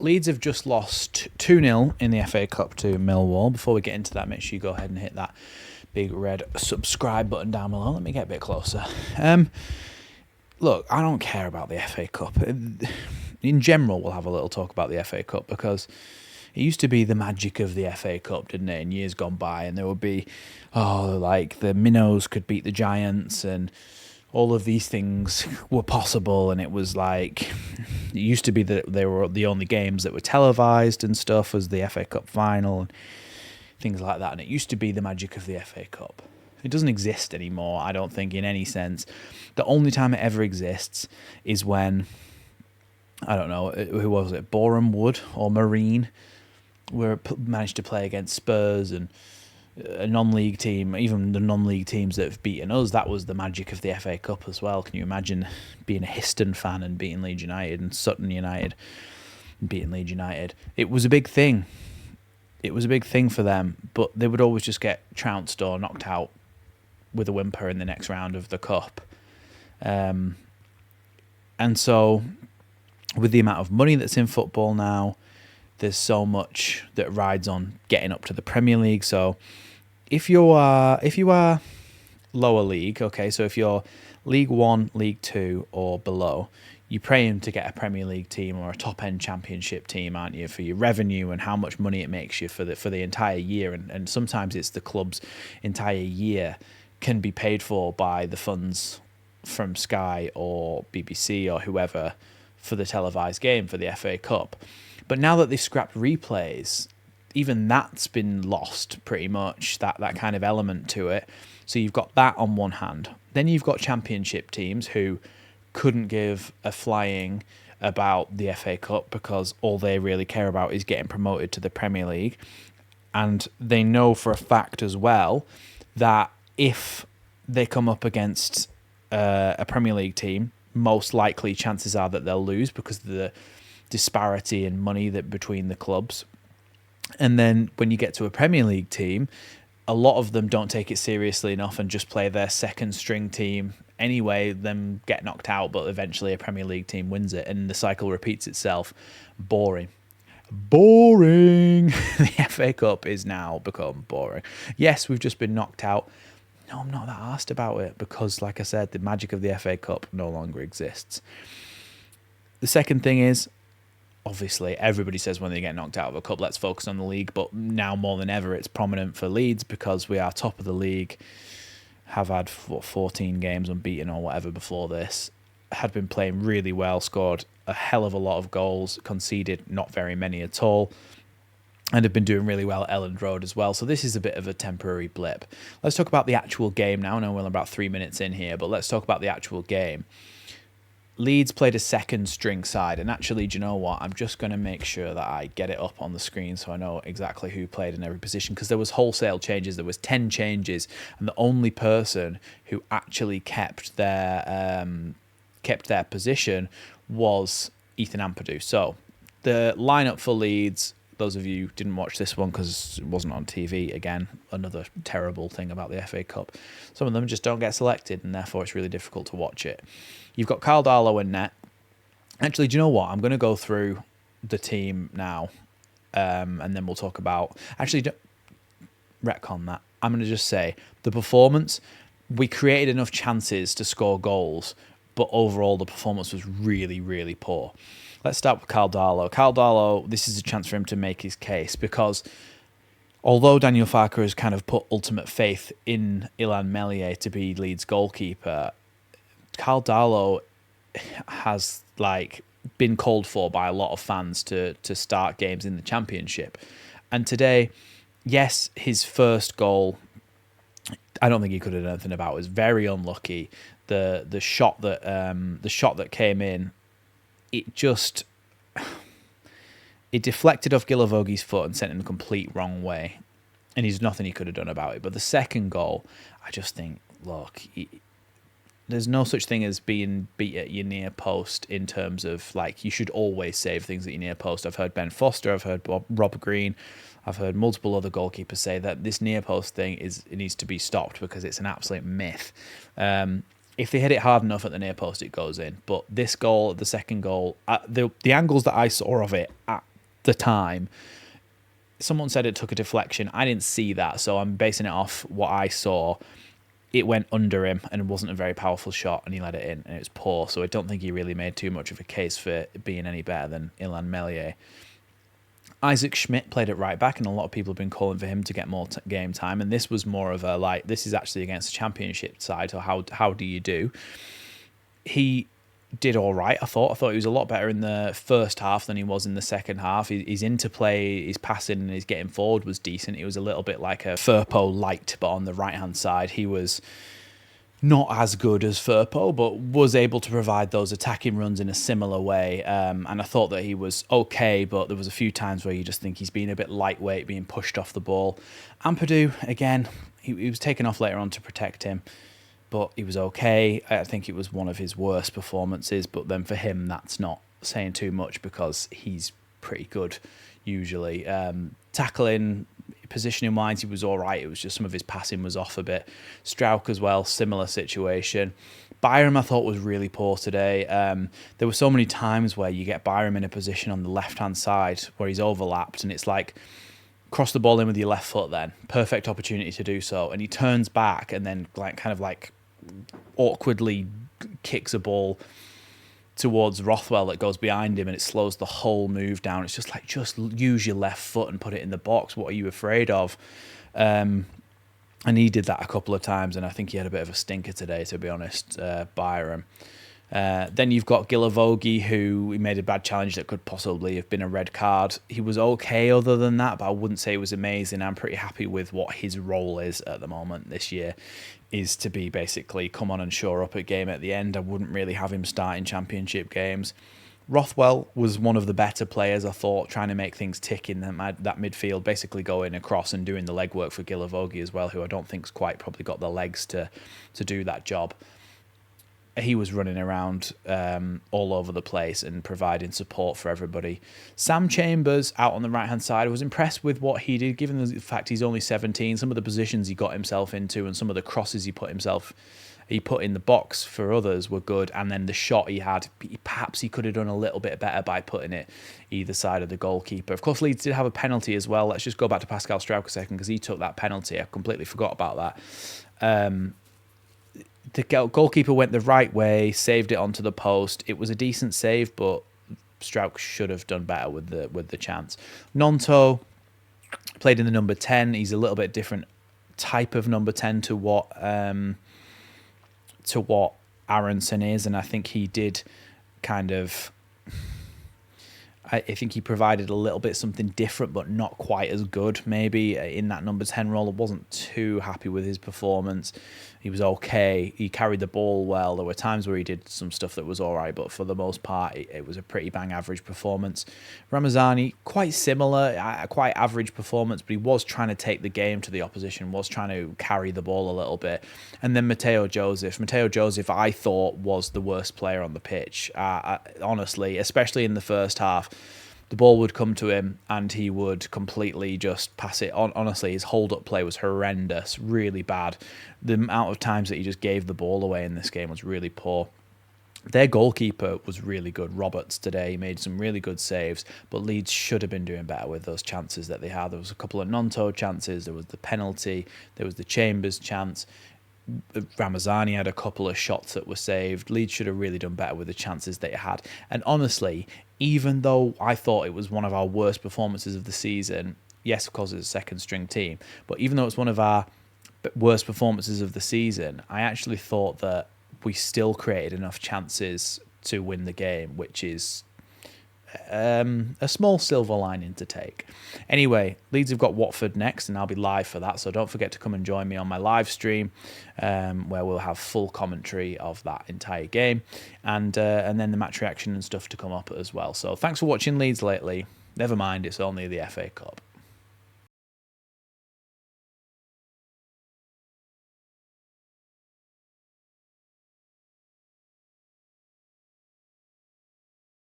Leeds have just lost 2-0 in the FA Cup to Millwall. Before we get into that, make sure you go ahead and hit that big red subscribe button down below. Let me get a bit closer. Look, I don't care about the FA Cup. In general, we'll have a little talk about the FA Cup because it used to be the magic of the FA Cup, didn't it, in years gone by? And there would be, like the minnows could beat the giants and all of these things were possible, and it was like, it used to be that they were the only games that were televised and stuff, as the FA Cup final and things like that, and it used to be the magic of the FA Cup. It doesn't exist anymore, I don't think, in any sense. The only time it ever exists is when, I don't know, who was it, Boreham Wood or Marine, where managed to play against Spurs and a non-league team, even the non-league teams that have beaten us. That was the magic of the FA Cup as well. Can you imagine being a Histon fan and beating Leeds United, and Sutton United and beating Leeds United? It was a big thing. It was a big thing for them, but they would always just get trounced or knocked out with a whimper in the next round of the Cup. And so with the amount of money that's in football now, there's so much that rides on getting up to the Premier League. So if you are lower league, okay, so if you're League One, League Two, or below, you're praying to get a Premier League team or a top-end Championship team, aren't you, for your revenue and how much money it makes you for the entire year. And sometimes it's the club's entire year can be paid for by the funds from Sky or BBC or whoever for the televised game for the FA Cup. But now that they've scrapped replays, even that's been lost pretty much, that kind of element to it. So you've got that on one hand. Then you've got Championship teams who couldn't give a flying about the FA Cup because all they really care about is getting promoted to the Premier League. And they know for a fact as well that if they come up against a Premier League team, most likely chances are that they'll lose because of the disparity in money that between the clubs. And then when you get to a Premier League team, a lot of them don't take it seriously enough and just play their second string team anyway, then get knocked out, but eventually a Premier League team wins it and the cycle repeats itself. Boring. The FA Cup is now become boring. Yes, we've just been knocked out. No, I'm not that arsed about it because, like I said, the magic of the FA Cup no longer exists. The second thing is, obviously, everybody says when they get knocked out of a cup, let's focus on the league. But now more than ever, it's prominent for Leeds because we are top of the league, have had 14 games unbeaten or whatever before this, had been playing really well, scored a hell of a lot of goals, conceded not very many at all, and have been doing really well at Elland Road as well. So this is a bit of a temporary blip. Let's talk about the actual game now. I know we're about 3 minutes in here, but let's talk about the actual game. Leeds played a second string side, and actually, do you know what? I'm just going to make sure that I get it up on the screen so I know exactly who played in every position, because there was wholesale changes. There was 10 changes, and the only person who actually kept their position was Ethan Ampadu. So the lineup for Leeds, those of you who didn't watch this one because it wasn't on TV, again, another terrible thing about the FA Cup. Some of them just don't get selected, and therefore it's really difficult to watch it. You've got Carl Darlow in net. Actually, do you know what? I'm going to go through the team now, and then we'll talk about... Actually, don't retcon that. I'm going to just say the performance, we created enough chances to score goals, but overall the performance was really, really poor. Let's start with Carl Darlow. Carl Darlow, this is a chance for him to make his case because although Daniel Farke has kind of put ultimate faith in Illan Meslier to be Leeds goalkeeper, Carl Darlow has been called for by a lot of fans to start games in the Championship. And today, yes, his first goal, I don't think he could have done anything about. It was very unlucky. The shot that came in, it deflected off Gilavogi's foot and sent him the complete wrong way. And there's nothing he could have done about it. But the second goal, I just think, look, there's no such thing as being beat at your near post in terms of, you should always save things at your near post. I've heard Ben Foster, I've heard Rob Green, I've heard multiple other goalkeepers say that this near post thing it needs to be stopped because it's an absolute myth. If they hit it hard enough at the near post, it goes in. But this goal, the second goal, the angles that I saw of it, the time. Someone said it took a deflection. I didn't see that, so I'm basing it off what I saw. It went under him and it wasn't a very powerful shot, and he let it in, and it was poor. So I don't think he really made too much of a case for being any better than Illan Meslier. Isaac Schmidt played at right back, and a lot of people have been calling for him to get more game time. And this was more of a like, this is actually against the Championship side, so how do you do? He did all right, I thought. I thought he was a lot better in the first half than he was in the second half. His interplay, his passing, and his getting forward was decent. It was a little bit like a Firpo light, but on the right-hand side, he was not as good as Firpo, but was able to provide those attacking runs in a similar way. And I thought that he was okay, but there was a few times where you just think he's been a bit lightweight, being pushed off the ball. Ampadu, again, he was taken off later on to protect him, but he was okay. I think it was one of his worst performances, but then for him, that's not saying too much because he's pretty good usually. Tackling, positioning-wise, he was all right. It was just some of his passing was off a bit. Strauch as well, similar situation. Byram, I thought, was really poor today. There were so many times where you get Byram in a position on the left-hand side where he's overlapped, and it's like, cross the ball in with your left foot then. Perfect opportunity to do so. And he turns back and then kind of awkwardly kicks a ball towards Rothwell that goes behind him, and it slows the whole move down. It's just like, just use your left foot and put it in the box. What are you afraid of? And he did that a couple of times, and I think he had a bit of a stinker today, to be honest, Byram. Then you've got Gilavogi, who he made a bad challenge that could possibly have been a red card. He was okay other than that, but I wouldn't say he was amazing. I'm pretty happy with what his role is at the moment this year, is to be basically come on and shore up a game at the end. I wouldn't really have him start in Championship games. Rothwell was one of the better players, I thought, trying to make things tick in that midfield, basically going across and doing the legwork for Gilavogi as well, who I don't think's quite probably got the legs to do that job. He was running around all over the place and providing support for everybody. Sam Chambers out on the right-hand side, I was impressed with what he did, given the fact he's only 17. Some of the positions he got himself into and some of the crosses he put in the box for others were good. And then the shot he had, perhaps he could have done a little bit better by putting it either side of the goalkeeper. Of course, Leeds did have a penalty as well. Let's just go back to Pascal Strauch a second, because he took that penalty. I completely forgot about that. The goalkeeper went the right way, saved it onto the post. It was a decent save, but Strauch should have done better with the chance. Nonto played in the number 10. He's a little bit different type of number 10 to what Aronson is, and I think he did kind of... I think he provided a little bit something different, but not quite as good, maybe, in that number 10 role. I wasn't too happy with his performance. He was okay. He carried the ball well. There were times where he did some stuff that was all right, but for the most part, it was a pretty bang average performance. Ramazani, quite similar, quite average performance, but he was trying to take the game to the opposition, was trying to carry the ball a little bit. And then Mateo Joseph, I thought, was the worst player on the pitch. Honestly, especially in the first half. The ball would come to him and he would completely just pass it on. Honestly, his hold-up play was horrendous, really bad. The amount of times that he just gave the ball away in this game was really poor. Their goalkeeper was really good, Roberts, today. He made some really good saves, but Leeds should have been doing better with those chances that they had. There was a couple of Nonto chances, there was the penalty, there was the Chambers chance. Ramazani had a couple of shots that were saved. Leeds should have really done better with the chances they had. And honestly, even though I thought it was one of our worst performances of the season, yes, of course it's a second string team, but even though it's one of our worst performances of the season, I actually thought that we still created enough chances to win the game, which is a small silver lining to take. Anyway, Leeds have got Watford next, and I'll be live for that, so don't forget to come and join me on my live stream, where we'll have full commentary of that entire game, and then the match reaction and stuff to come up as well. So thanks for watching Leeds Lately. Never mind, it's only the FA Cup.